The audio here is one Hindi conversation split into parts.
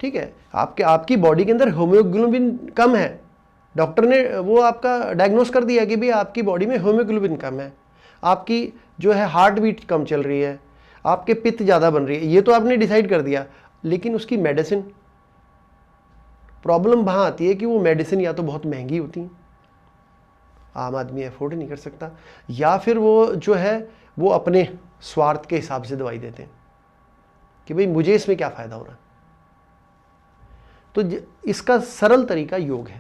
ठीक है, आपकी बॉडी के अंदर हीमोग्लोबिन कम है, डॉक्टर ने वो आपका डायग्नोस कर दिया कि भाई आपकी बॉडी में हीमोग्लोबिन कम है, आपकी जो है हार्ट बीट कम चल रही है, आपके पित्त ज़्यादा बन रही है, ये तो आपने डिसाइड कर दिया, लेकिन उसकी मेडिसिन, प्रॉब्लम वहाँ आती है कि वो मेडिसिन या तो बहुत महंगी होती हैं, आम आदमी अफोर्ड नहीं कर सकता, या फिर वो जो है वो अपने स्वार्थ के हिसाब से दवाई देते हैं कि भाई मुझे इसमें क्या फ़ायदा हो रहा है। तो इसका सरल तरीका योग है।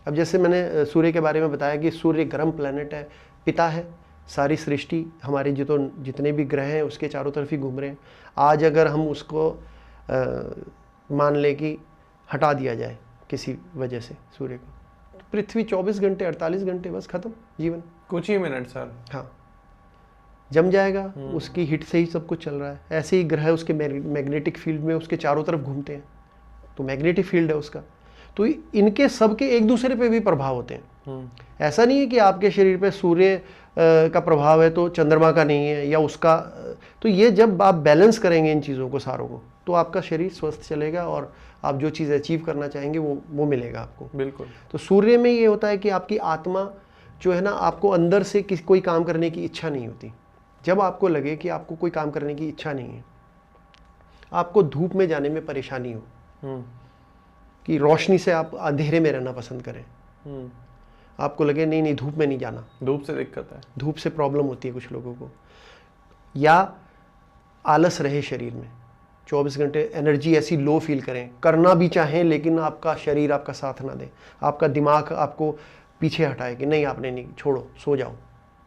अब जैसे मैंने सूर्य के बारे में बताया कि सूर्य गर्म प्लैनेट है, पिता है, सारी सृष्टि हमारी जितने भी ग्रह हैं उसके चारों तरफ ही घूम रहे हैं। आज अगर हम उसको मान लें कि हटा दिया जाए किसी वजह से सूर्य को, तो पृथ्वी 24 घंटे 48 घंटे बस खत्म जीवन, कुछ ही मिनट सर। हाँ, जम जाएगा, उसकी हिट से ही सब कुछ चल रहा है। ऐसे ही ग्रह उसके मैग्नेटिक फील्ड में उसके चारों तरफ घूमते हैं, तो मैग्नेटिक फील्ड है उसका, तो इनके सबके एक दूसरे पे भी प्रभाव होते हैं। ऐसा नहीं है कि आपके शरीर पे सूर्य का प्रभाव है तो चंद्रमा का नहीं है या उसका, तो ये जब आप बैलेंस करेंगे इन चीज़ों को सारों को, तो आपका शरीर स्वस्थ चलेगा और आप जो चीज़ अचीव करना चाहेंगे वो मिलेगा आपको। बिल्कुल। तो सूर्य में ये होता है कि आपकी आत्मा जो है ना, आपको अंदर से कोई काम करने की इच्छा नहीं होती। जब आपको लगे कि आपको कोई काम करने की इच्छा नहीं है, आपको धूप में जाने में परेशानी हो, कि रोशनी से आप अंधेरे में रहना पसंद करें, आपको लगे नहीं धूप में नहीं जाना, धूप से दिक्कत है, धूप से प्रॉब्लम होती है कुछ लोगों को, या आलस रहे शरीर में, 24 घंटे एनर्जी ऐसी लो फील करें, करना भी चाहें लेकिन आपका शरीर आपका साथ ना दे, आपका दिमाग आपको पीछे हटाए कि नहीं आपने नहीं, छोड़ो सो जाओ,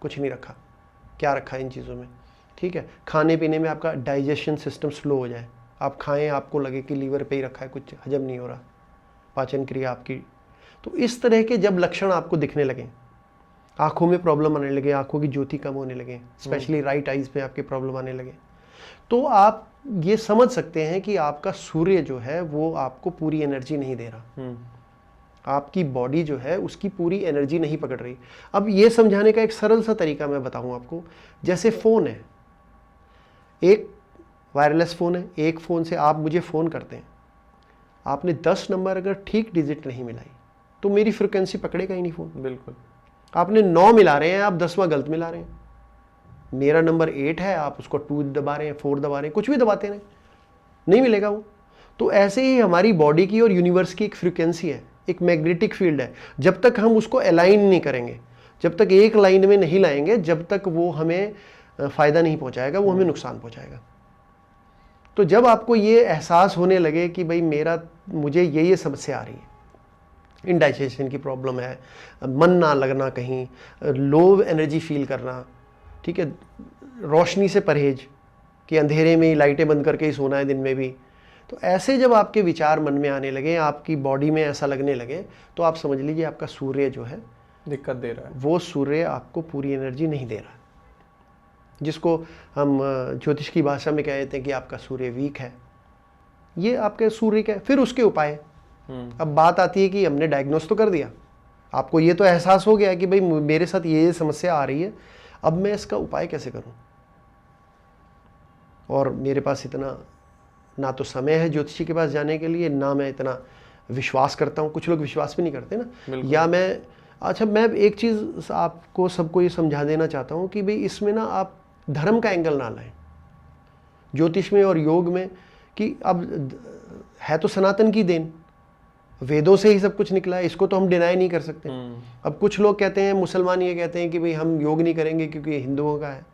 कुछ नहीं रखा, क्या रखा है इन चीज़ों में, ठीक है। खाने पीने में आपका डाइजेशन सिस्टम स्लो हो जाए, आप खाएं आपको लगे कि लीवर पे ही रखा है, कुछ हजम नहीं हो रहा, पाचन क्रिया आपकी, तो इस तरह के जब लक्षण आपको दिखने लगे, आंखों में प्रॉब्लम आने लगे, आंखों की ज्योति कम होने लगे, स्पेशली राइट आइज पे आपके प्रॉब्लम आने लगे, तो आप ये समझ सकते हैं कि आपका सूर्य जो है वो आपको पूरी एनर्जी नहीं दे रहा, आपकी बॉडी जो है उसकी पूरी एनर्जी नहीं पकड़ रही। अब ये समझाने का एक सरल सा तरीका मैं बताऊं आपको, जैसे फ़ोन है, एक वायरलेस फ़ोन है, एक फ़ोन से आप मुझे फ़ोन करते हैं, आपने 10 नंबर अगर ठीक डिजिट नहीं मिलाई तो मेरी फ्रिक्वेंसी पकड़ेगा ही नहीं फ़ोन। बिल्कुल। आपने 9 मिला रहे हैं, आप 10वां गलत मिला रहे हैं, मेरा नंबर 8 है, आप उसको 2 दबा रहे हैं, 4 दबा रहे हैं, कुछ भी दबाते रहे, नहीं मिलेगा वो। तो ऐसे ही हमारी बॉडी की और यूनिवर्स की एक फ्रिक्वेंसी है, एक मैग्नेटिक फील्ड है, जब तक हम उसको अलाइन नहीं करेंगे, जब तक एक लाइन में नहीं लाएंगे, जब तक वो हमें फ़ायदा नहीं पहुंचाएगा, वो हमें नुकसान पहुंचाएगा। तो जब आपको ये एहसास होने लगे कि भाई मुझे ये समस्या आ रही है, इंडाइजेशन की प्रॉब्लम है, मन ना लगना कहीं, लो एनर्जी फील करना, ठीक है, रोशनी से परहेज कि अंधेरे में ही लाइटें बंद करके ही सोना है दिन में भी, तो ऐसे जब आपके विचार मन में आने लगे, आपकी बॉडी में ऐसा लगने लगे, तो आप समझ लीजिए आपका सूर्य जो है दिक्कत दे रहा है, वो सूर्य आपको पूरी एनर्जी नहीं दे रहा, जिसको हम ज्योतिष की भाषा में कहते हैं कि आपका सूर्य वीक है, ये आपके सूर्य का। फिर उसके उपाय, अब बात आती है कि हमने डायग्नोस तो कर दिया, आपको ये तो एहसास हो गया कि भाई मेरे साथ ये समस्या आ रही है, अब मैं इसका उपाय कैसे करूं, और मेरे पास इतना ना तो समय है ज्योतिषी के पास जाने के लिए, ना मैं इतना विश्वास करता हूँ, कुछ लोग विश्वास भी नहीं करते ना, या मैं एक चीज़ आपको सबको ये समझा देना चाहता हूँ कि भाई इसमें ना आप धर्म का एंगल ना लाएं ज्योतिष में और योग में, कि अब है तो सनातन की देन, वेदों से ही सब कुछ निकला है, इसको तो हम डिनाई नहीं कर सकते। अब कुछ लोग कहते हैं, मुसलमान ये कहते हैं कि भाई हम योग नहीं करेंगे क्योंकि हिंदुओं का है,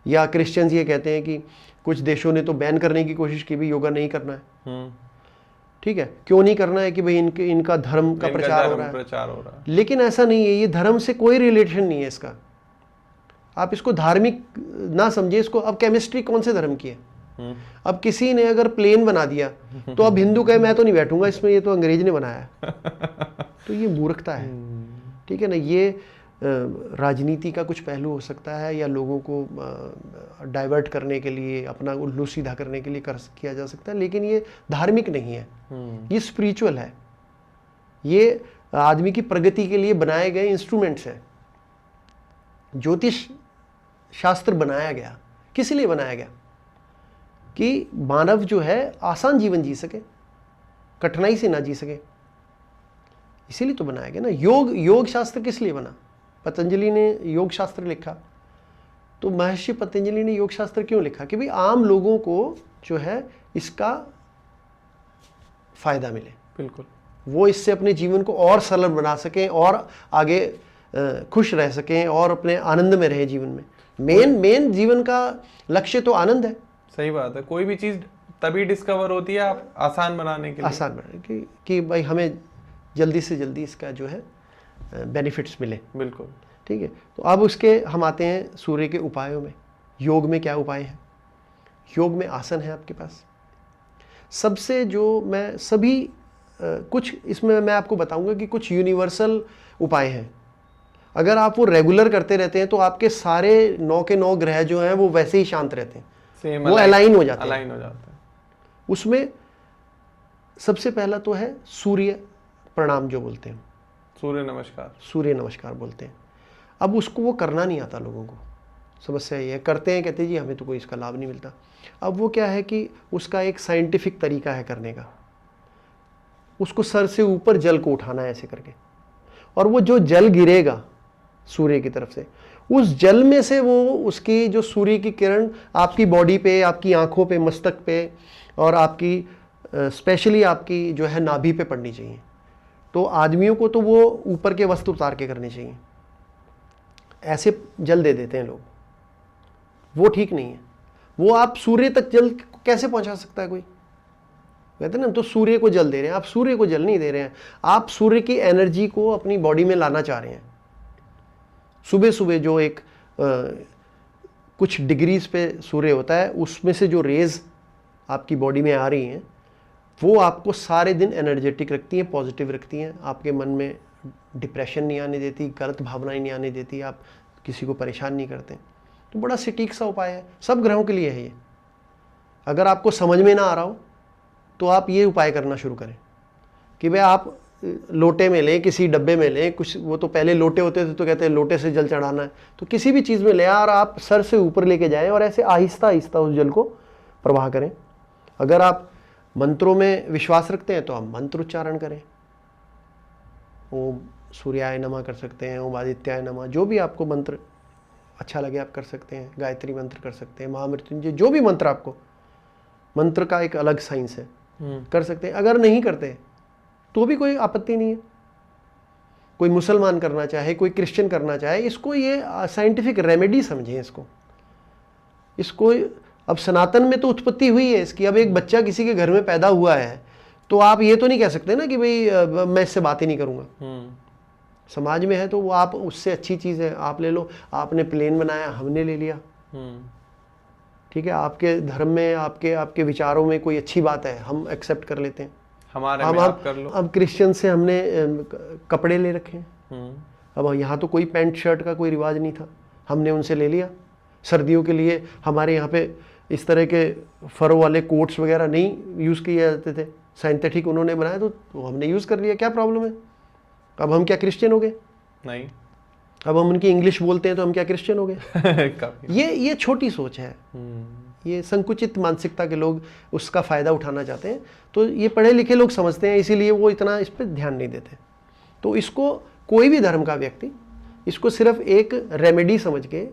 या क्रिश्चियंस ये कहते हैं कि कुछ देशों ने तो बैन करने की कोशिश की भी, योगा नहीं करना है, ठीक है, क्यों नहीं करना है कि भाई इनका धर्म का प्रचार हो रहा है, लेकिन ऐसा नहीं है, ये धर्म से कोई रिलेशन नहीं है इसका, आप इसको धार्मिक ना समझिए इसको। अब केमिस्ट्री कौन से धर्म की है, अब किसी ने अगर प्लेन बना दिया तो अब हिंदू कहे मैं तो नहीं बैठूंगा इसमें, ये तो अंग्रेज ने बनाया है, तो ये मूर्खता है, ठीक है ना। ये राजनीति का कुछ पहलू हो सकता है, या लोगों को डाइवर्ट करने के लिए, अपना उल्लू सीधा करने के लिए किया जा सकता है, लेकिन ये धार्मिक नहीं है, ये स्पिरिचुअल है, ये आदमी की प्रगति के लिए बनाए गए इंस्ट्रूमेंट्स हैं। ज्योतिष शास्त्र बनाया गया किस लिए बनाया गया, कि मानव जो है आसान जीवन जी सके, कठिनाई से ना जी सके। इसीलिए तो बनाया गया ना योग शास्त्र। किस लिए बना? पतंजलि ने योग शास्त्र लिखा, तो महर्षि पतंजलि ने योग शास्त्र क्यों लिखा? कि भाई आम लोगों को जो है इसका फायदा मिले, बिल्कुल, वो इससे अपने जीवन को और सरल बना सकें और आगे खुश रह सकें और अपने आनंद में रहे जीवन में। मेन जीवन का लक्ष्य तो आनंद है। सही बात है। कोई भी चीज तभी डिस्कवर होती है आप आसान बनाने के लिए, आसान बनाने कि भाई हमें जल्दी से जल्दी इसका जो है बेनिफिट्स मिले। बिल्कुल, ठीक है। तो अब उसके हम आते हैं सूर्य के उपायों में। योग में क्या उपाय है? योग में आसन है आपके पास। सबसे जो मैं सभी कुछ इसमें मैं आपको बताऊंगा कि कुछ यूनिवर्सल उपाय हैं। अगर आप वो रेगुलर करते रहते हैं तो आपके सारे 9 के 9 ग्रह जो हैं वो वैसे ही शांत रहते हैं, वो अलाइन हो जाते हैं। उसमें सबसे पहला तो है सूर्य प्रणाम जो बोलते हैं, सूर्य नमस्कार बोलते हैं। अब उसको वो करना नहीं आता लोगों को। समस्या ये है, करते हैं, कहते हैं जी हमें तो कोई इसका लाभ नहीं मिलता। अब वो क्या है कि उसका एक साइंटिफिक तरीका है करने का। उसको सर से ऊपर जल को उठाना है ऐसे करके, और वो जो जल गिरेगा सूर्य की तरफ से, उस जल में से वो उसकी जो सूर्य की किरण आपकी बॉडी पे, आपकी आंखों पे, मस्तक पे और आपकी स्पेशली आपकी जो है नाभि पे पड़नी चाहिए। तो आदमियों को तो वो ऊपर के वस्त्र उतार के करने चाहिए। ऐसे जल दे देते हैं लोग, वो ठीक नहीं है। वो आप सूर्य तक जल कैसे पहुंचा सकता है कोई? कहते हैं ना, तो सूर्य को जल दे रहे हैं, आप सूर्य को जल नहीं दे रहे हैं, आप सूर्य की एनर्जी को अपनी बॉडी में लाना चाह रहे हैं। सुबह सुबह जो एक कुछ डिग्रीज पे सूर्य होता है, उसमें से जो रेज आपकी बॉडी में आ रही हैं वो आपको सारे दिन एनर्जेटिक रखती हैं, पॉजिटिव रखती हैं, आपके मन में डिप्रेशन नहीं आने देती, गलत भावनाएं नहीं आने देती, आप किसी को परेशान नहीं करते। तो बड़ा सटीक सा उपाय है, सब ग्रहों के लिए है ये। अगर आपको समझ में ना आ रहा हो तो आप ये उपाय करना शुरू करें कि भाई आप लोटे में लें, किसी डब्बे में लें, कुछ वो तो पहले लोटे होते थे तो कहते हैं लोटे से जल चढ़ाना है, तो किसी भी चीज़ में लें और आप सर से ऊपर लेके जाएं और ऐसे आहिस्ता आहिस्ता उस जल को प्रवाह करें। अगर आप मंत्रों में विश्वास रखते हैं तो आप मंत्र उच्चारण करें। ओम सूर्याय नमः कर सकते हैं, ओम आदित्याय नमः, जो भी आपको मंत्र अच्छा लगे आप कर सकते हैं। गायत्री मंत्र कर सकते हैं, महामृत्युंजय, जो भी मंत्र आपको, मंत्र का एक अलग साइंस है, कर सकते हैं। अगर नहीं करते तो भी कोई आपत्ति नहीं है। कोई मुसलमान करना चाहे, कोई क्रिश्चियन करना चाहे, इसको ये साइंटिफिक रेमेडी समझें इसको। अब सनातन में तो उत्पत्ति हुई है इसकी। अब एक बच्चा किसी के घर में पैदा हुआ है तो आप ये तो नहीं कह सकते ना कि भाई मैं इससे बात ही नहीं करूँगा। समाज में है तो वो आप उससे अच्छी चीज़ है, आप ले लो। आपने प्लेन बनाया, हमने ले लिया, ठीक है। आपके धर्म में, आपके विचारों में कोई अच्छी बात है, हम एक्सेप्ट कर लेते हैं। आप कर लो। अब क्रिश्चियन से हमने कपड़े ले रखे हैं। अब यहाँ तो कोई पैंट शर्ट का कोई रिवाज नहीं था, हमने उनसे ले लिया। सर्दियों के लिए हमारे यहाँ पे इस तरह के फरों वाले कोट्स वगैरह नहीं यूज़ किए जाते थे, साइंटिफिक उन्होंने बनाया तो हमने यूज़ कर लिया। क्या प्रॉब्लम है? अब हम क्या क्रिश्चियन हो गए? नहीं। अब हम उनकी इंग्लिश बोलते हैं तो हम क्या क्रिश्चियन हो गए? ये छोटी सोच है, ये संकुचित मानसिकता के लोग उसका फ़ायदा उठाना चाहते हैं। तो ये पढ़े लिखे लोग समझते हैं, इसीलिए वो इतना इस पर ध्यान नहीं देते। तो इसको कोई भी धर्म का व्यक्ति इसको सिर्फ एक रेमेडी समझ के,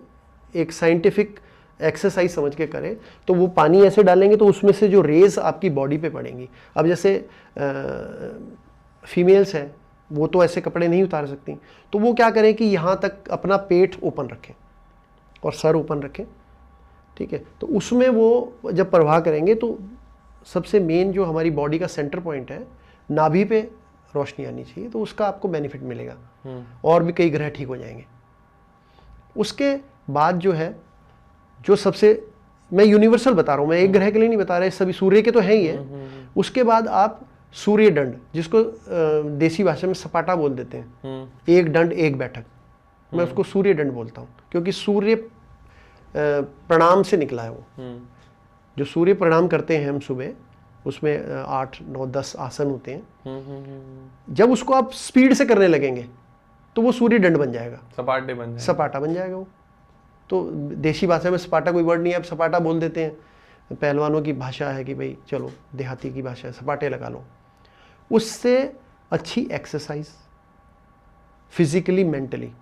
एक साइंटिफिक एक्सरसाइज समझ के करे, तो वो पानी ऐसे डालेंगे तो उसमें से जो रेज आपकी बॉडी पे पड़ेंगी। अब जैसे फीमेल्स हैं, वो तो ऐसे कपड़े नहीं उतार सकती, तो वो क्या करें कि यहाँ तक अपना पेट ओपन रखें और सर ओपन रखें, ठीक है। तो उसमें वो जब प्रवाह करेंगे तो सबसे मेन जो हमारी बॉडी का सेंटर पॉइंट है, नाभि पे रोशनी आनी चाहिए, तो उसका आपको बेनिफिट मिलेगा और भी कई ग्रह ठीक हो जाएंगे। उसके बाद जो है, जो सबसे मैं यूनिवर्सल बता रहा हूँ, मैं एक ग्रह के लिए नहीं बता रहा, सभी सूर्य के तो है ही है। उसके बाद आप सूर्य दंड, जिसको देसी भाषा में सपाटा बोल देते हैं, एक दंड एक बैठक, मैं उसको सूर्य दंड बोलता हूँ, क्योंकि सूर्य प्रणाम से निकला है वो। जो सूर्य प्रणाम करते हैं हम सुबह, उसमें 8, 9, 10 आसन होते हैं। जब उसको आप स्पीड से करने लगेंगे तो वो सूर्य दंड बन जाएगा, सपाटा बन जाएगा वो। तो देशी भाषा में सपाटा कोई वर्ड नहीं है, अब सपाटा बोल देते हैं, पहलवानों की भाषा है कि भाई चलो देहाती की भाषा है, सपाटे लगा लो। उससे अच्छी एक्सरसाइज फिजिकली मेंटली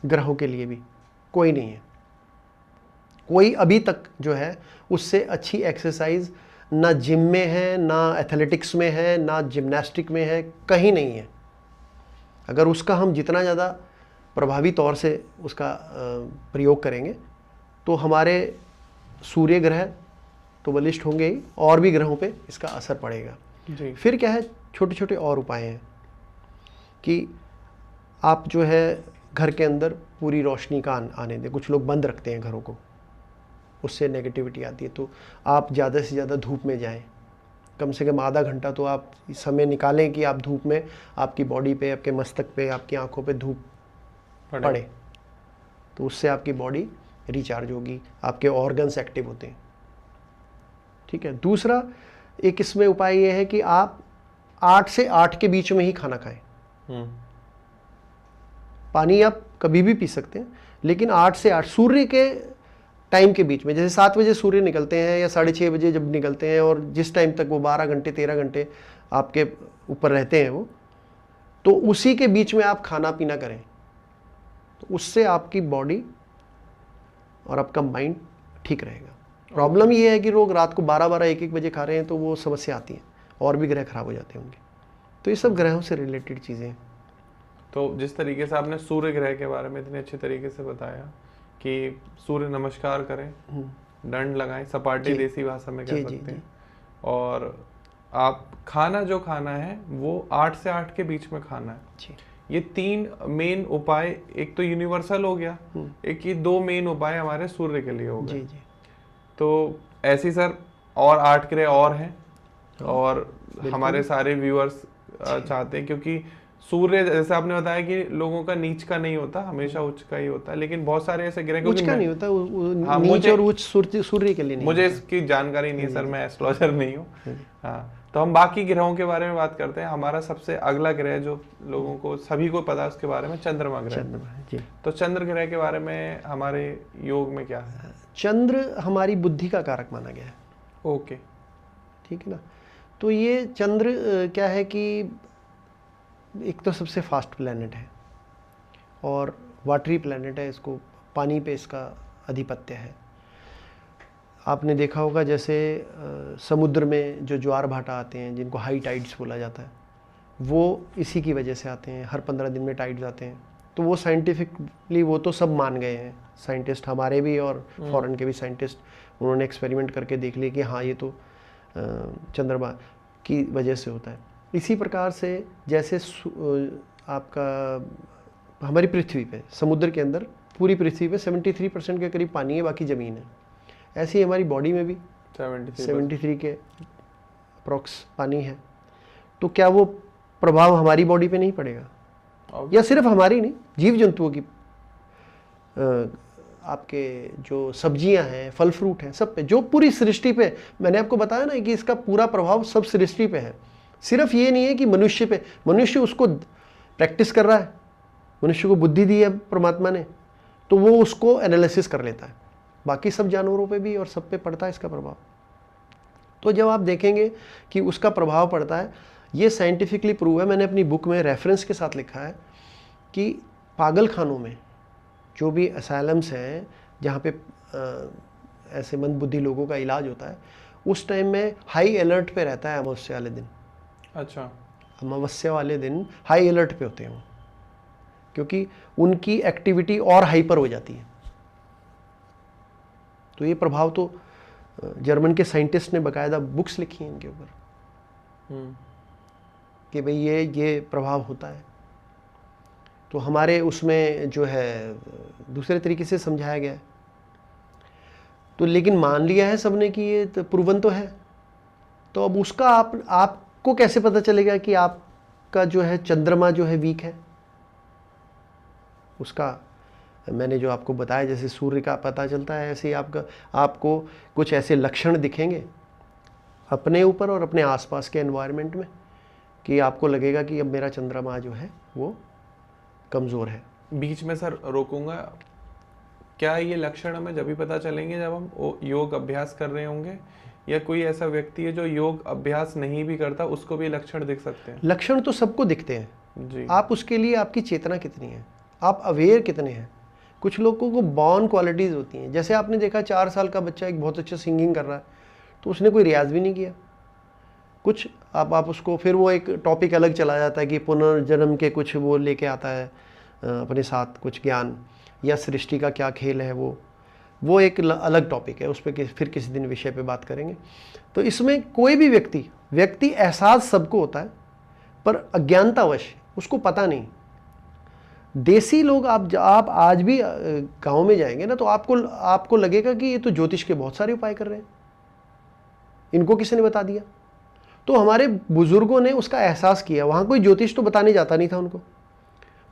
ग्रहों के लिए भी कोई नहीं है। कोई अभी तक जो है उससे अच्छी एक्सरसाइज ना जिम में है, ना एथलेटिक्स में है, ना जिम्नास्टिक में है, कहीं नहीं है। अगर उसका हम जितना ज़्यादा प्रभावी तौर से उसका प्रयोग करेंगे तो हमारे सूर्य ग्रह तो बलिष्ठ होंगे ही, और भी ग्रहों पे इसका असर पड़ेगा जी। फिर क्या है, छोटे छोटे और उपाय हैं कि आप जो है घर के अंदर पूरी रोशनी का आने दें। कुछ लोग बंद रखते हैं घरों को, उससे नेगेटिविटी आती है। तो आप ज़्यादा से ज़्यादा धूप में जाएं, कम से कम आधा घंटा तो आप समय निकालें कि आप धूप में, आपकी बॉडी पे, आपके मस्तक पे, आपकी आंखों पे धूप पड़े, तो उससे आपकी बॉडी रिचार्ज होगी, आपके ऑर्गन्स एक्टिव होते हैं। ठीक है। दूसरा एक इसमें उपाय ये है कि आप 8 से 8 के बीच में ही खाना खाएं। पानी आप कभी भी पी सकते हैं, लेकिन 8 से 8 सूर्य के टाइम के बीच में, जैसे 7 बजे सूर्य निकलते हैं या 6:30 बजे जब निकलते हैं, और जिस टाइम तक वो 12 घंटे 13 घंटे आपके ऊपर रहते हैं वो, तो उसी के बीच में आप खाना पीना करें। तो उससे आपकी बॉडी और आपका माइंड ठीक रहेगा। प्रॉब्लम ये है कि लोग रात को 12-12 1-1 बजे खा रहे हैं, तो वो समस्या आती है, और भी ग्रह खराब हो जाते हैं उनके। तो ये सब ग्रहों से रिलेटेड चीज़ें हैं। तो जिस तरीके से आपने सूर्य ग्रह के बारे में इतने अच्छे तरीके से बताया कि सूर्य नमस्कार करें, दंड लगाएं, सपाटी देसी भाषा में कह सकते हैं, और आप खाना जो खाना है वो 8 से 8 के बीच में खाना है। ये 3 मेन उपाय, एक तो यूनिवर्सल हो गया, एक ये 2 मेन उपाय हमारे सूर्य के लिए हो गए। तो ऐसी सर और 8 ग्रह और हैं, और हमारे सारे व्यूअर्स चाहते हैं, क्योंकि सूर्य जैसे आपने बताया कि लोगों का नीच का नहीं होता, हमेशा उच्च का ही होता है, लेकिन बहुत सारे ऐसे ग्रह उच्च का नहीं होता, नीच और उच्च सूर्य के लिए नहीं। मुझे इसकी जानकारी नहीं है सर, मैं एस्ट्रोलॉजर नहीं हूँ। हाँ, तो हम बाकी ग्रहों के बारे में बात करते हैं। हमारा सबसे अगला ग्रह जो लोगों को सभी को पता है उसके बारे में, चंद्रमा ग्रह। तो चंद्र ग्रह के बारे में हमारे योग में क्या है? चंद्र हमारी बुद्धि का कारक माना गया है। ओके, ठीक है ना। तो ये चंद्र क्या है कि एक तो सबसे फास्ट प्लैनेट है और वाटरी प्लैनेट है, इसको पानी पे इसका आधिपत्य है। आपने देखा होगा जैसे समुद्र में जो ज्वार भाटा आते हैं, जिनको हाई टाइड्स बोला जाता है, वो इसी की वजह से आते हैं। हर 15 दिन में टाइड्स आते हैं। तो वो साइंटिफिकली वो तो सब मान गए हैं, साइंटिस्ट हमारे भी और फॉरेन के भी साइंटिस्ट, उन्होंने एक्सपेरिमेंट करके देख लिया कि हाँ ये तो चंद्रमा की वजह से होता है। इसी प्रकार से जैसे आपका हमारी पृथ्वी पे, समुद्र के अंदर पूरी पृथ्वी पे 73% के करीब पानी है, बाकी ज़मीन है। ऐसे ही हमारी बॉडी में भी 73 के अप्रॉक्स पानी है। तो क्या वो प्रभाव हमारी बॉडी पे नहीं पड़ेगा? या सिर्फ हमारी नहीं, जीव जंतुओं की, आपके जो सब्जियां हैं, फल फ्रूट हैं, सब पे, जो पूरी सृष्टि पे, मैंने आपको बताया ना कि इसका पूरा प्रभाव सब सृष्टि पे है। सिर्फ ये नहीं है कि मनुष्य पे, मनुष्य उसको प्रैक्टिस कर रहा है, मनुष्य को बुद्धि दी है परमात्मा ने, तो वो उसको एनालिसिस कर लेता है। बाकी सब जानवरों पे भी और सब पे पड़ता है इसका प्रभाव। तो जब आप देखेंगे कि उसका प्रभाव पड़ता है, ये साइंटिफिकली प्रूव है। मैंने अपनी बुक में रेफरेंस के साथ लिखा है कि पागल खानों में जो भी असाइलम्स हैं, जहाँ पे ऐसे मंदबुद्धि लोगों का इलाज होता है, उस टाइम में हाई अलर्ट पे रहता है अमावस्या वाले दिन। अच्छा, अमावस्या वाले दिन हाई अलर्ट पे होते हैं वो, क्योंकि उनकी एक्टिविटी और हाइपर हो जाती है। तो ये प्रभाव तो जर्मन के साइंटिस्ट ने बकायदा बुक्स लिखी हैं इनके ऊपर कि भाई ये प्रभाव होता है। तो हमारे उसमें जो है दूसरे तरीके से समझाया गया है। तो लेकिन मान लिया है सबने कि ये तो प्रूवन तो है, तो अब उसका आपको कैसे पता चलेगा कि आपका जो है चंद्रमा जो है वीक है? उसका मैंने जो आपको बताया, जैसे सूर्य का पता चलता है, ऐसे ही आपको कुछ ऐसे लक्षण दिखेंगे अपने ऊपर और अपने आसपास के एनवायरनमेंट में कि आपको लगेगा कि अब मेरा चंद्रमा जो है वो कमज़ोर है। बीच में सर रोकूंगा, क्या ये लक्षण हमें जब भी पता चलेंगे जब हम योग अभ्यास कर रहे होंगे, या कोई ऐसा व्यक्ति है जो योग अभ्यास नहीं भी करता, उसको भी लक्षण दिख सकते हैं? लक्षण तो सबको दिखते हैं जी। आप उसके लिए आपकी चेतना कितनी है, आप अवेयर कितने हैं। कुछ लोगों को बॉर्न क्वालिटीज़ होती हैं, जैसे आपने देखा 4 साल का बच्चा एक बहुत अच्छा सिंगिंग कर रहा है, तो उसने कोई रियाज भी नहीं किया कुछ। आप उसको, फिर वो एक टॉपिक अलग चला जाता है कि पुनर्जन्म के कुछ वो लेके आता है अपने साथ कुछ ज्ञान, या सृष्टि का क्या खेल है, वो एक अलग टॉपिक है, उस पर फिर किसी दिन विषय पे बात करेंगे। तो इसमें कोई भी व्यक्ति एहसास सबको होता है, पर अज्ञानतावश उसको पता नहीं। देसी लोग आप आज भी गांव में जाएंगे ना, तो आपको लगेगा कि ये तो ज्योतिष के बहुत सारे उपाय कर रहे हैं, इनको किसी ने बता दिया। तो हमारे बुजुर्गों ने उसका एहसास किया, वहां कोई ज्योतिष तो बताने जाता नहीं था उनको,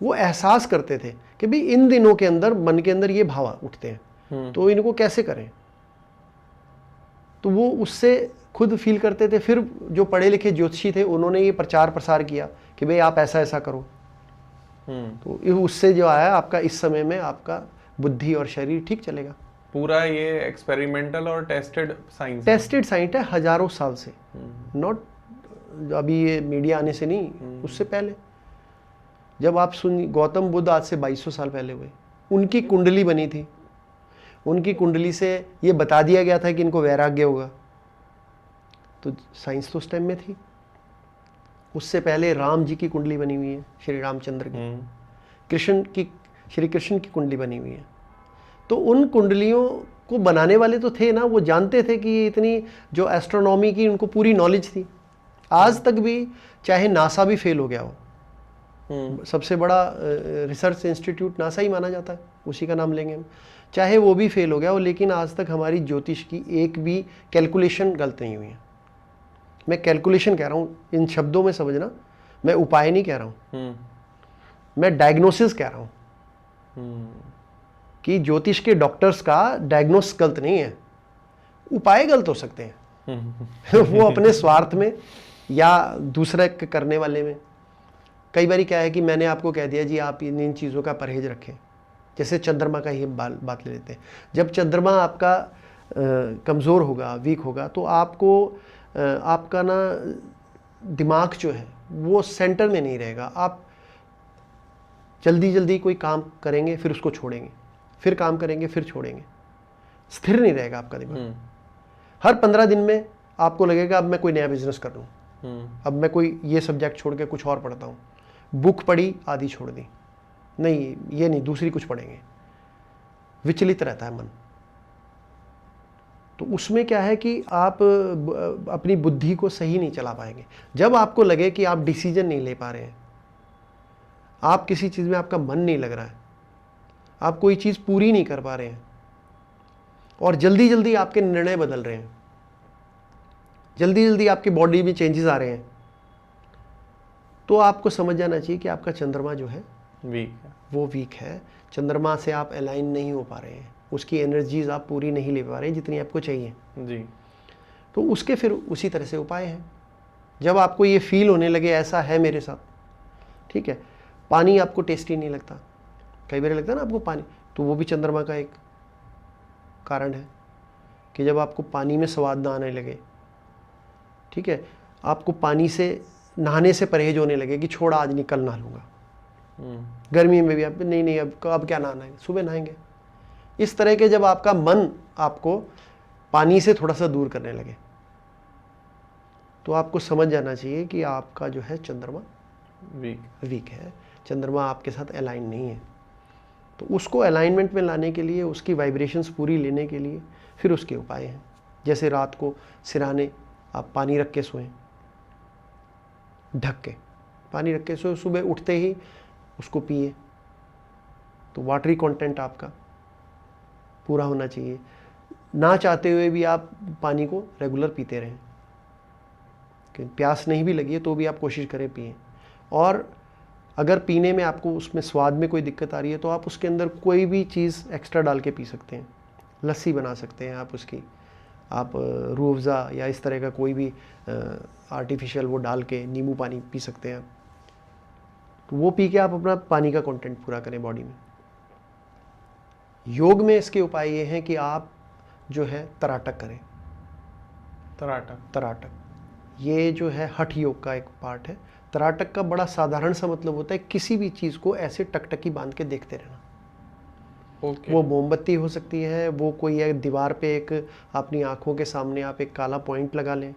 वो एहसास करते थे कि भाई इन दिनों के अंदर मन के अंदर ये भाव उठते हैं, तो इनको कैसे करें। तो वो उससे खुद फील करते थे। फिर जो पढ़े लिखे ज्योतिषी थे उन्होंने ये प्रचार प्रसार किया कि भाई आप ऐसा ऐसा करो। तो उससे जो आया आपका इस समय में आपका बुद्धि और शरीर ठीक चलेगा। पूरा ये एक्सपेरिमेंटल और टेस्टेड साइंस है हजारों साल से, नॉट अभी ये मीडिया आने से नहीं, उससे पहले। जब आप गौतम बुद्ध आज से 2200 साल पहले हुए, उनकी कुंडली बनी थी, उनकी कुंडली से ये बता दिया गया था कि इनको वैराग्य होगा। तो साइंस तो उस टाइम में थी। उससे पहले राम जी की कुंडली बनी हुई है, श्री रामचंद्र की, श्री कृष्ण की कुंडली बनी हुई है। तो उन कुंडलियों को बनाने वाले तो थे ना, वो जानते थे कि ये इतनी जो एस्ट्रोनॉमी की उनको पूरी नॉलेज थी। आज तक भी चाहे नासा भी फेल हो गया हो, सबसे बड़ा रिसर्च इंस्टीट्यूट नासा ही माना जाता है, उसी का नाम लेंगे हम, चाहे वो भी फेल हो गया हो, लेकिन आज तक हमारी ज्योतिष की एक भी कैलकुलेशन गलत नहीं हुई है। मैं कैलकुलेशन कह रहा हूँ, इन शब्दों में समझना, मैं उपाय नहीं कह रहा हूँ, मैं डायग्नोसिस कह रहा हूँ कि ज्योतिष के डॉक्टर्स का डायग्नोस गलत नहीं है, उपाय गलत हो सकते हैं वो अपने स्वार्थ में या दूसरे करने वाले में। कई बार क्या है कि मैंने आपको कह दिया जी आप इन चीज़ों का परहेज रखें, जैसे चंद्रमा का ही बात ले लेते हैं। जब चंद्रमा आपका कमज़ोर होगा, वीक होगा, तो आपका ना दिमाग जो है वो सेंटर में नहीं रहेगा। आप जल्दी जल्दी कोई काम करेंगे, फिर उसको छोड़ेंगे, फिर काम करेंगे, फिर छोड़ेंगे, स्थिर नहीं रहेगा आपका दिमाग। हर 15 दिन में आपको लगेगा अब मैं कोई नया बिजनेस कर लूँ, अब मैं कोई ये सब्जेक्ट छोड़ के कुछ और पढ़ता हूँ, बुक पढ़ी आधी छोड़ दी, नहीं ये नहीं दूसरी कुछ पढ़ेंगे, विचलित रहता है मन। तो उसमें क्या है कि आप अपनी बुद्धि को सही नहीं चला पाएंगे। जब आपको लगे कि आप डिसीजन नहीं ले पा रहे हैं, आप किसी चीज़ में आपका मन नहीं लग रहा है, आप कोई चीज़ पूरी नहीं कर पा रहे हैं, और जल्दी जल्दी आपके निर्णय बदल रहे हैं, जल्दी जल्दी आपकी बॉडी में चेंजेस आ रहे हैं, तो आपको समझ जाना चाहिए कि आपका चंद्रमा जो है वीक है, वो वीक है। चंद्रमा से आप अलाइन नहीं हो पा रहे हैं, उसकी एनर्जीज आप पूरी नहीं ले पा रहे हैं जितनी आपको चाहिए जी। तो उसके फिर उसी तरह से उपाय हैं। जब आपको ये फील होने लगे ऐसा है मेरे साथ, ठीक है, पानी आपको टेस्टी नहीं लगता, कई बार लगता है ना आपको पानी, तो वो भी चंद्रमा का एक कारण है कि जब आपको पानी में स्वाद ना आने लगे, ठीक है, आपको पानी से नहाने से परहेज होने लगे कि छोड़ा आज नहीं कल नहा लूँगा, गर्मी में भी आप नहीं अब क्या नहाना है, सुबह नहाएंगे। इस तरह के जब आपका मन आपको पानी से थोड़ा सा दूर करने लगे, तो आपको समझ जाना चाहिए कि आपका जो है चंद्रमा वीक है, चंद्रमा आपके साथ अलाइन नहीं है। तो उसको अलाइनमेंट में लाने के लिए, उसकी वाइब्रेशंस पूरी लेने के लिए फिर उसके उपाय हैं। जैसे रात को सिरहाने आप पानी रख के सोएं, ढक के पानी रख के सोएं, सुबह उठते ही उसको पिए, तो वाटरी कंटेंट आपका पूरा होना चाहिए। ना चाहते हुए भी आप पानी को रेगुलर पीते रहें, कि प्यास नहीं भी लगी है तो भी आप कोशिश करें पिएं। और अगर पीने में आपको उसमें स्वाद में कोई दिक्कत आ रही है तो आप उसके अंदर कोई भी चीज़ एक्स्ट्रा डाल के पी सकते हैं, लस्सी बना सकते हैं आप उसकी, आप रूह अफ़ज़ा या इस तरह का कोई भी आर्टिफिशियल वो डाल के नींबू पानी पी सकते हैं। तो वो पी के आप अपना पानी का कंटेंट पूरा करें बॉडी में। योग में इसके उपाय ये हैं कि आप जो है तराटक करें, तराटक, ये जो है हठ योग का एक पार्ट है। तराटक का बड़ा साधारण सा मतलब होता है किसी भी चीज़ को ऐसे टकटकी बांध के देखते रहना। वो मोमबत्ती हो सकती है, वो कोई एक दीवार पे एक अपनी आंखों के सामने आप एक काला पॉइंट लगा लें,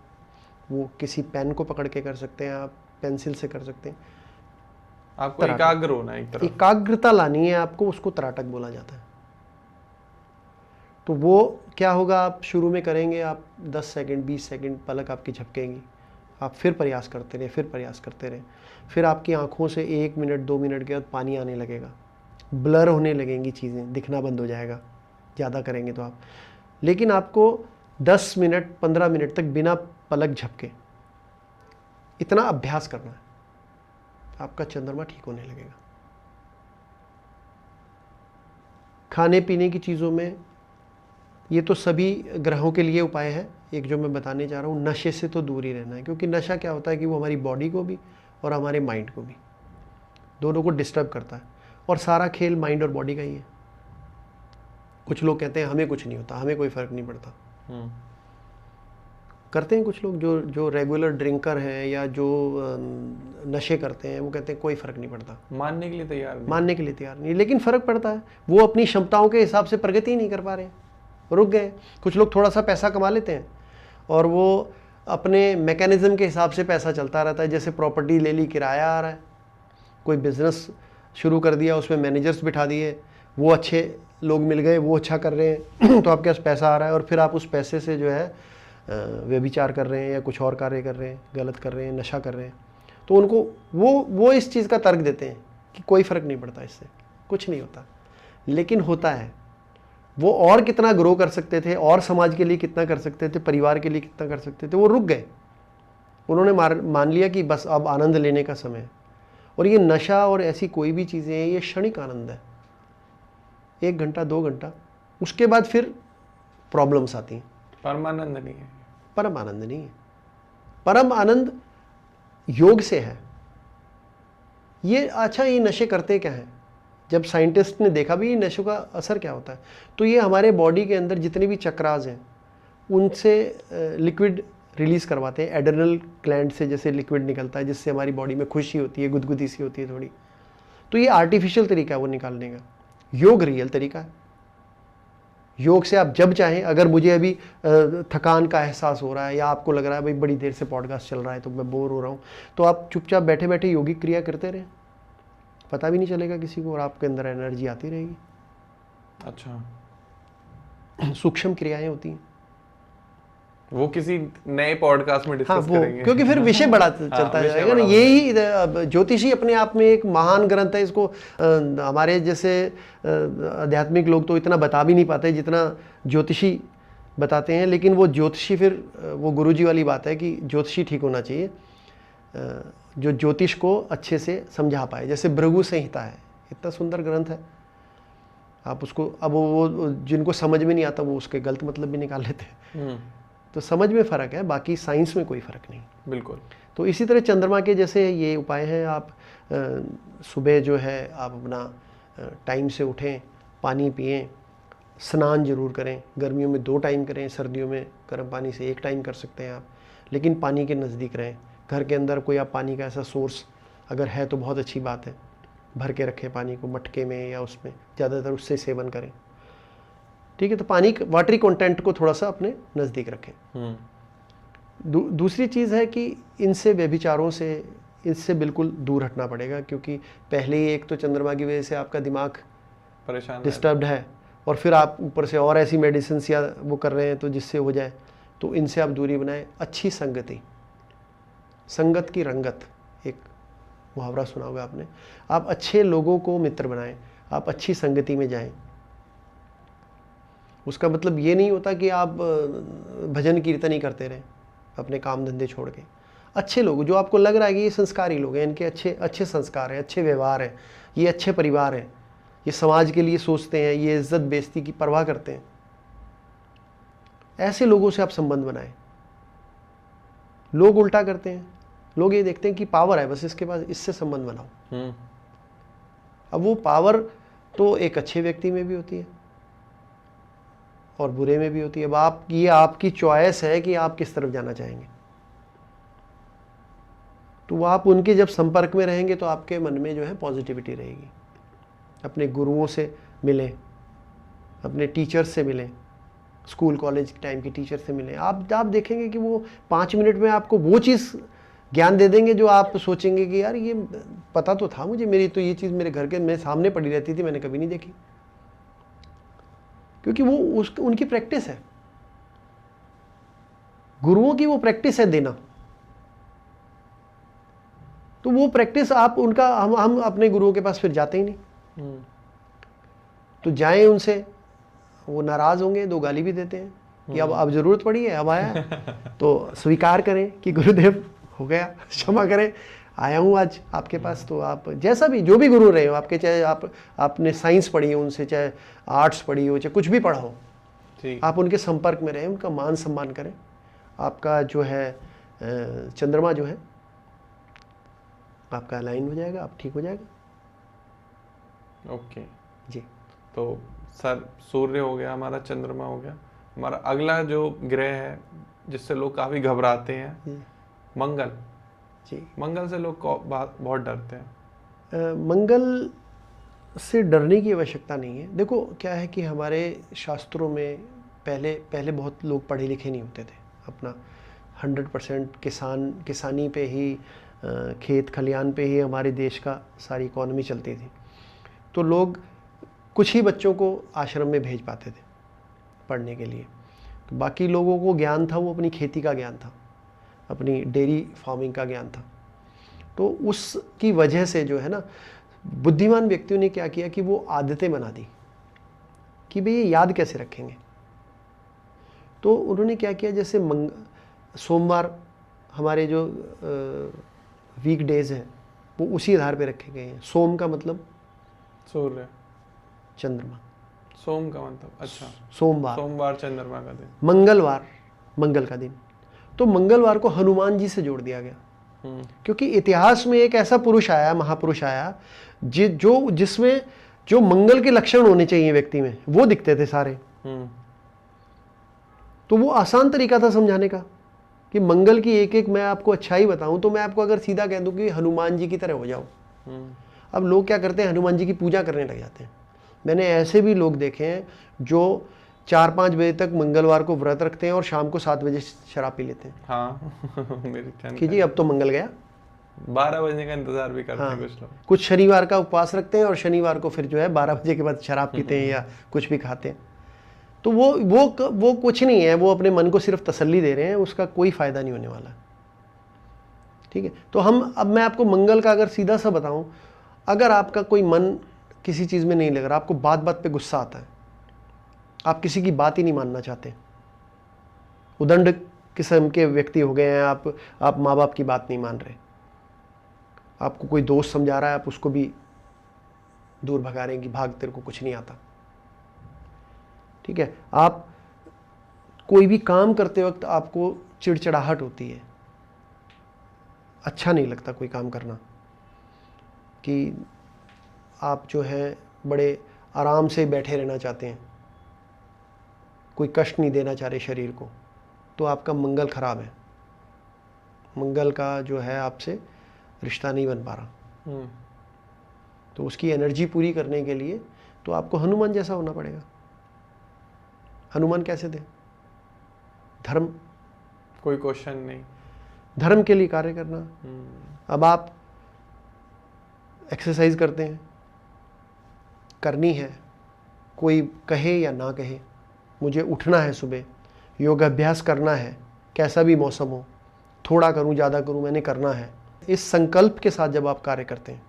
वो किसी पेन को पकड़ के कर सकते हैं, आप पेंसिल से कर सकते हैं। आपको एकाग्र होना है, एक तरह एकाग्रता लानी है आपको, उसको तराटक बोला जाता है। तो वो क्या होगा, आप शुरू में करेंगे, आप 10 सेकंड 20 सेकंड पलक आपकी झपकेंगी, आप फिर प्रयास करते रहे, फिर प्रयास करते रहे, फिर आपकी आंखों से 1 मिनट 2 मिनट के बाद पानी आने लगेगा, ब्लर होने लगेंगी चीज़ें, दिखना बंद हो जाएगा ज़्यादा करेंगे तो आप। लेकिन आपको 10 मिनट 15 मिनट तक बिना पलक झपके इतना अभ्यास करना है, आपका चंद्रमा ठीक होने लगेगा। खाने पीने की चीज़ों में ये तो सभी ग्रहों के लिए उपाय है। एक जो मैं बताने जा रहा हूँ, नशे से तो दूर ही रहना है, क्योंकि नशा क्या होता है कि वो हमारी बॉडी को भी और हमारे माइंड को भी, दोनों को डिस्टर्ब करता है, और सारा खेल माइंड और बॉडी का ही है। कुछ लोग कहते हैं हमें कुछ नहीं होता, हमें कोई फ़र्क नहीं पड़ता। करते हैं कुछ लोग जो रेगुलर ड्रिंकर हैं या जो नशे करते हैं, वो कहते हैं कोई फ़र्क नहीं पड़ता। मानने के लिए तैयार नहीं, लेकिन फ़र्क पड़ता है। वो अपनी क्षमताओं के हिसाब से प्रगति ही नहीं कर पा रहे, रुक गए। कुछ लोग थोड़ा सा पैसा कमा लेते हैं और वो अपने मैकेनिज़्म के हिसाब से पैसा चलता रहता है। जैसे प्रॉपर्टी ले ली, किराया आ रहा है, कोई बिज़नेस शुरू कर दिया, उसमें मैनेजर्स बिठा दिए, वो अच्छे लोग मिल गए, वो अच्छा कर रहे हैं तो आपके पास पैसा आ रहा है, और फिर आप उस पैसे से जो है व्यभिचार कर रहे हैं या कुछ और कार्य कर रहे हैं, गलत कर रहे हैं, नशा कर रहे हैं। तो उनको वो इस चीज़ का तर्क देते हैं कि कोई फ़र्क नहीं पड़ता, इससे कुछ नहीं होता। लेकिन होता है। वो और कितना ग्रो कर सकते थे, और समाज के लिए कितना कर सकते थे, परिवार के लिए कितना कर सकते थे, वो रुक गए। उन्होंने मान लिया कि बस अब आनंद लेने का समय है। और ये नशा और ऐसी कोई भी चीज़ें हैं, ये क्षणिक आनंद है, 1 घंटा 2 घंटा, उसके बाद फिर प्रॉब्लम्स आती हैं। परमानंद नहीं है। परम आनंद नहीं है। परम आनंद योग से है। ये अच्छा, ये नशे करते क्या हैं? जब साइंटिस्ट ने देखा भी ये नशों का असर क्या होता है, तो ये हमारे बॉडी के अंदर जितने भी चक्रास हैं उनसे लिक्विड रिलीज़ करवाते हैं। एड्रेनल ग्लैंड से जैसे लिक्विड निकलता है, जिससे हमारी बॉडी में खुशी होती है, गुदगुदी सी होती है थोड़ी। तो ये आर्टिफिशियल तरीका है वो निकालने का। योग रियल तरीका है। योग से आप जब चाहें, अगर मुझे अभी थकान का एहसास हो रहा है या आपको लग रहा है भाई बड़ी देर से पॉडकास्ट चल रहा है तो मैं बोर हो रहा हूँ, तो आप चुपचाप बैठे बैठे योगिक क्रिया करते रहें, पता भी नहीं चलेगा किसी को, और आपके अंदर एनर्जी आती रहेगी। अच्छा, सूक्ष्म क्रियाएं होती हैं, वो किसी नए पॉडकास्ट में डिस्कस करेंगे, क्योंकि फिर विषय बड़ा चलता जाएगा ना। यही ज्योतिषी अपने आप में एक महान ग्रंथ है। इसको हमारे जैसे आध्यात्मिक लोग तो इतना बता भी नहीं पाते जितना ज्योतिषी बताते हैं। लेकिन वो ज्योतिषी, फिर वो गुरुजी वाली बात है कि ज्योतिषी ठीक होना चाहिए, जो ज्योतिष को अच्छे से समझा पाए। जैसे भृगु संहिता है, इतना सुंदर ग्रंथ है, आप उसको, अब वो जिनको समझ में नहीं आता वो उसके गलत मतलब भी निकाल लेते हैं। तो समझ में फ़र्क है, बाकी साइंस में कोई फ़र्क नहीं। बिल्कुल। तो इसी तरह चंद्रमा के जैसे ये उपाय हैं। आप सुबह जो है आप अपना टाइम से उठें, पानी पिएं, स्नान जरूर करें। गर्मियों में 2 टाइम करें, सर्दियों में गर्म पानी से 1 टाइम कर सकते हैं आप, लेकिन पानी के नज़दीक रहें। घर के अंदर कोई आप पानी का ऐसा सोर्स अगर है तो बहुत अच्छी बात है, भर के रखें पानी को मटके में या उसमें, ज़्यादातर उससे सेवन करें, ठीक है। तो पानी, वाटरी कंटेंट को थोड़ा सा अपने नज़दीक रखें। दूसरी चीज़ है कि इनसे, व्यभिचारों से, इससे बिल्कुल दूर हटना पड़ेगा, क्योंकि पहले ही एक तो चंद्रमा की वजह से आपका दिमाग परेशान डिस्टर्ब्ड है, और फिर आप ऊपर से और ऐसी मेडिसिन या वो कर रहे हैं तो जिससे हो जाए, तो इनसे आप दूरी बनाएं। अच्छी संगति, संगत की रंगत, एक मुहावरा सुना होगा आपने। आप अच्छे लोगों को मित्र बनाएं, आप अच्छी संगति में जाएं। उसका मतलब ये नहीं होता कि आप भजन कीर्तन ही करते रहें अपने काम धंधे छोड़ के। अच्छे लोग जो आपको लग रहा है कि ये संस्कारी लोग हैं, इनके अच्छे संस्कार हैं, अच्छे व्यवहार हैं, ये अच्छे परिवार हैं, ये समाज के लिए सोचते हैं, ये इज्जत बेइज्जती की परवाह करते हैं, ऐसे लोगों से आप संबंध बनाएं। लोग उल्टा करते हैं, लोग ये देखते हैं कि पावर है बस इसके पास, इससे संबंध बनाओ। अब वो पावर तो एक अच्छे व्यक्ति में भी होती है, और बुरे में भी होती है। अब ये आपकी चॉइस है कि आप किस तरफ जाना चाहेंगे। तो आप उनके जब संपर्क में रहेंगे तो आपके मन में जो है पॉजिटिविटी रहेगी। अपने गुरुओं से मिलें, अपने टीचर्स से मिलें, स्कूल कॉलेज टाइम के टीचर से मिलें। आप देखेंगे कि वो 5 मिनट में आपको वो चीज़ ज्ञान दे देंगे जो आप सोचेंगे कि यार ये पता तो था मुझे, मेरी तो ये चीज़ मेरे घर के मेरे सामने पड़ी रहती थी, मैंने कभी नहीं देखी। क्योंकि वो उनकी प्रैक्टिस है, गुरुओं की वो प्रैक्टिस है देना। तो वो प्रैक्टिस आप उनका हम अपने गुरुओं के पास फिर जाते ही नहीं। तो जाएं उनसे, वो नाराज होंगे, 2 गाली भी देते हैं कि अब जरूरत पड़ी है, अब आया है। तो स्वीकार करें कि गुरुदेव हो गया, क्षमा करें, आया हूँ आज आपके पास। तो आप जैसा भी जो भी गुरु रहे हो आपके, चाहे आपने साइंस पढ़ी हो उनसे, चाहे आर्ट्स पढ़ी हो, चाहे कुछ भी पढ़ा हो, आप उनके संपर्क में रहें, उनका मान सम्मान करें। आपका जो है चंद्रमा जो है आपका अलाइन हो जाएगा, आप ठीक हो जाएगा। ओके जी। तो सर, सूर्य हो गया हमारा, चंद्रमा हो गया, हमारा अगला जो ग्रह है जिससे लोग काफ़ी घबराते हैं, मंगल। जी। मंगल से लोग बहुत डरते हैं। मंगल से डरने की आवश्यकता नहीं है। देखो क्या है कि हमारे शास्त्रों में पहले बहुत लोग पढ़े लिखे नहीं होते थे। अपना 100% किसानी पे ही, खेत खलियान पे ही हमारे देश का सारी इकॉनमी चलती थी। तो लोग कुछ ही बच्चों को आश्रम में भेज पाते थे पढ़ने के लिए। तो बाकी लोगों को ज्ञान था वो अपनी खेती का ज्ञान था, अपनी डेयरी फार्मिंग का ज्ञान था। तो उसकी वजह से जो है ना, बुद्धिमान व्यक्तियों ने क्या किया कि वो आदतें बना दी कि भाई ये याद कैसे रखेंगे। तो उन्होंने क्या किया, जैसे सोमवार हमारे जो वीक डेज हैं वो उसी आधार पे रखे गए हैं। सोम का मतलब सूर्य, चंद्रमा। सोम का मतलब, अच्छा, सोमवार चंद्रमा का दिन, मंगलवार मंगल का दिन। तो मंगलवार को हनुमान जी से जोड़ दिया गया, क्योंकि इतिहास में एक ऐसा पुरुष आया, महापुरुष आया, जिसमें जो मंगल के लक्षण होने चाहिए व्यक्ति में वो दिखते थे सारे। तो वो आसान तरीका था समझाने का कि मंगल की एक मैं आपको अच्छाई बताऊं तो मैं आपको अगर सीधा कह दूं कि हनुमान जी की तरह हो जाओ। अब लोग क्या करते हैं, हनुमान जी की पूजा करने लग जाते हैं। मैंने ऐसे भी लोग देखे हैं जो 4-5 बजे तक मंगलवार को व्रत रखते हैं और शाम को 7 बजे शराब पी लेते हैं। हाँ मेरी कि जी अब तो मंगल गया, 12 बजने का इंतजार भी करते हैं कुछ लोग। कुछ शनिवार का उपवास रखते हैं और शनिवार को फिर जो है 12 बजे के बाद शराब पीते हैं या कुछ भी खाते हैं। तो वो कुछ नहीं है, वो अपने मन को सिर्फ तसल्ली दे रहे हैं, उसका कोई फायदा नहीं होने वाला। ठीक है। तो अब मैं आपको मंगल का अगर सीधा सा बताऊं, अगर आपका कोई मन किसी चीज़ में नहीं लग रहा, आपको बात बात पे गुस्सा आता है, आप किसी की बात ही नहीं मानना चाहते, उदंड किस्म के व्यक्ति हो गए हैं आप माँ बाप की बात नहीं मान रहे, आपको कोई दोस्त समझा रहा है आप उसको भी दूर भगा रहे हैं कि भाग, तेरे को कुछ नहीं आता। ठीक है। आप कोई भी काम करते वक्त आपको चिड़चिड़ाहट होती है, अच्छा नहीं लगता कोई काम करना, कि आप जो है बड़े आराम से बैठे रहना चाहते हैं, कोई कष्ट नहीं देना चाह रहे शरीर को, तो आपका मंगल खराब है। मंगल का जो है आपसे रिश्ता नहीं बन पा रहा। तो उसकी एनर्जी पूरी करने के लिए तो आपको हनुमान जैसा होना पड़ेगा। हनुमान कैसे थे? धर्म, कोई क्वेश्चन नहीं, धर्म के लिए कार्य करना। अब आप एक्सरसाइज करते हैं, करनी है, कोई कहे या ना कहे, मुझे उठना है सुबह, योगाभ्यास करना है, कैसा भी मौसम हो, थोड़ा करूं ज़्यादा करूं, मैंने करना है। इस संकल्प के साथ जब आप कार्य करते हैं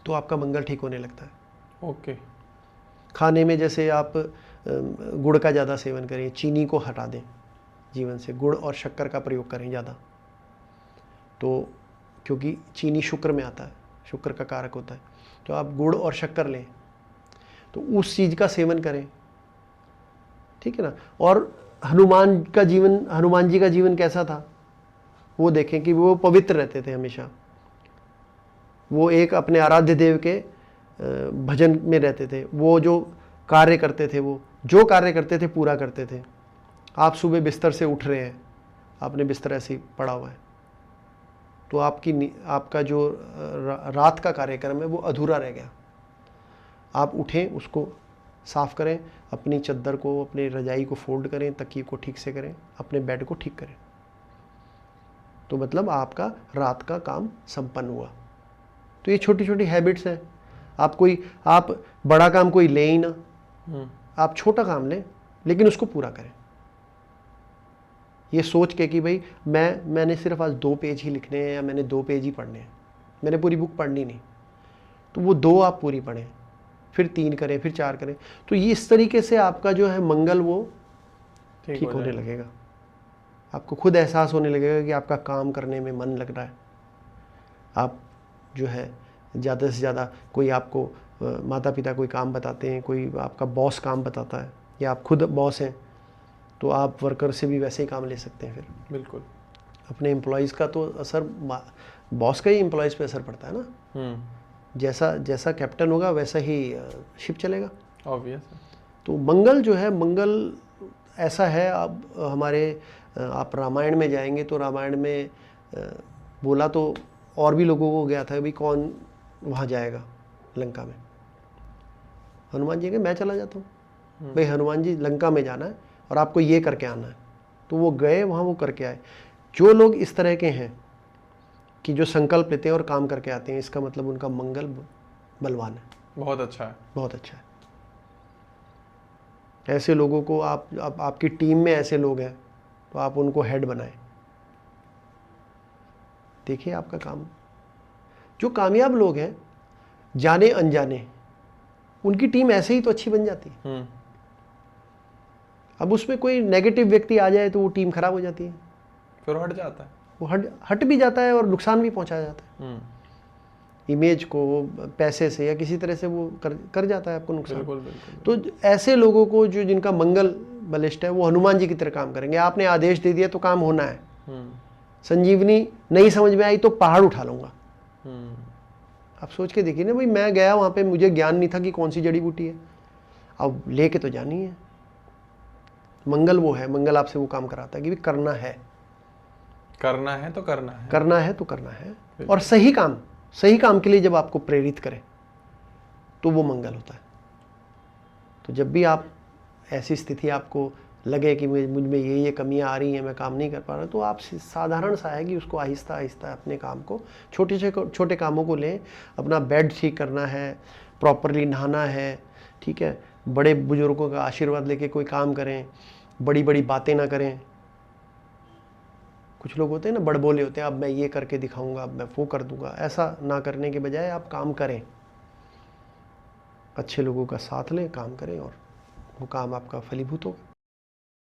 तो आपका मंगल ठीक होने लगता है। ओके। खाने में जैसे आप गुड़ का ज़्यादा सेवन करें, चीनी को हटा दें जीवन से, गुड़ और शक्कर का प्रयोग करें ज़्यादा। तो क्योंकि चीनी शुक्र में आता है, शुक्र का कारक होता है, तो आप गुड़ और शक्कर लें, तो उस चीज़ का सेवन करें। ठीक है ना। और हनुमान जी का जीवन कैसा था वो देखें कि वो पवित्र रहते थे हमेशा। वो एक अपने आराध्य देव के भजन में रहते थे, वो जो कार्य करते थे वो जो कार्य करते थे पूरा करते थे। आप सुबह बिस्तर से उठ रहे हैं, आपने बिस्तर ऐसे ही पड़ा हुआ है, तो आपका जो रात का कार्यक्रम है वो अधूरा रह गया। आप उठें, उसको साफ करें, अपनी चद्दर को, अपनी रजाई को फोल्ड करें, तकिए को ठीक से करें, अपने बेड को ठीक करें, तो मतलब आपका रात का काम संपन्न हुआ। तो ये छोटी छोटी हैबिट्स हैं। आप बड़ा काम कोई ले ही ना, आप छोटा काम लें लेकिन उसको पूरा करें, ये सोच के कि भाई मैंने सिर्फ आज 2 पेज ही लिखने हैं या मैंने 2 पेज ही पढ़ने हैं, मैंने पूरी बुक पढ़नी नहीं, तो वो 2 आप पूरी पढ़ें, फिर 3 करें, फिर 4 करें। तो ये इस तरीके से आपका जो है मंगल वो ठीक होने लगेगा। आपको खुद एहसास होने लगेगा कि आपका काम करने में मन लग रहा है। आप जो है ज़्यादा से ज़्यादा, कोई आपको माता पिता कोई काम बताते हैं, कोई आपका बॉस काम बताता है, या आप खुद बॉस हैं, तो आप वर्कर से भी वैसे ही काम ले सकते हैं। फिर बिल्कुल अपने एम्प्लॉयज़ का तो असर बॉस का ही एम्प्लॉयज़ पे असर पड़ता है ना। जैसा कैप्टन होगा वैसा ही शिप चलेगा, ऑब्वियस है। तो मंगल जो है, मंगल ऐसा है। आप रामायण में जाएंगे तो रामायण में बोला तो और भी लोगों को गया था, भाई कौन वहाँ जाएगा लंका में। हनुमान जी के मैं चला जाता हूँ, भाई हनुमान जी लंका में जाना है और आपको ये करके आना है, तो वो गए वहाँ, वो करके आए। जो लोग इस तरह के हैं कि जो संकल्प लेते हैं और काम करके आते हैं, इसका मतलब उनका मंगल बलवान है, बहुत अच्छा है, बहुत अच्छा है। ऐसे लोगों को आपकी टीम में ऐसे लोग हैं तो आप उनको हेड बनाएं। देखिए आपका काम, जो कामयाब लोग हैं जाने अनजाने, उनकी टीम ऐसे ही तो अच्छी बन जाती है। अब उसमें कोई नेगेटिव व्यक्ति आ जाए तो वो टीम खराब हो जाती है, फिर हट जाता है, वो हट भी जाता है और नुकसान भी पहुंचा जाता है। इमेज को पैसे से या किसी तरह से वो कर जाता है आपको नुकसान। बिल्कुल, बिल्कुल। तो ऐसे लोगों को जिनका मंगल बलिष्ठ है, वो हनुमान जी की तरह काम करेंगे। आपने आदेश दे दिया तो काम होना है। संजीवनी नहीं समझ में आई तो पहाड़ उठा लूंगा। आप सोच के देखिए ना, भाई मैं गया वहां पे, मुझे ज्ञान नहीं था कि कौन सी जड़ी बूटी है, अब लेके तो जानी है। मंगल वो है, मंगल आपसे वो काम कराता है कि भी करना है, करना है तो करना है, करना है तो करना है। और सही काम के लिए जब आपको प्रेरित करे तो वो मंगल होता है। तो जब भी आप ऐसी स्थिति आपको लगे कि मुझ में ये कमियां आ रही हैं, मैं काम नहीं कर पा रहा, तो आप साधारण सा है कि उसको आहिस्ता आहिस्ता अपने काम को, छोटे कामों को लें। अपना बेड ठीक करना है, प्रॉपरली नहाना है, ठीक है, बड़े बुजुर्गों का आशीर्वाद लेके कोई काम करें, बड़ी बड़ी बातें ना करें। कुछ लोग होते हैं ना, बड़बोले होते हैं, अब मैं ये करके दिखाऊंगा, अब मैं वो कर दूंगा। ऐसा ना करने के बजाय आप काम करें, अच्छे लोगों का साथ लें, काम करें और वो काम आपका फलीभूत होगा।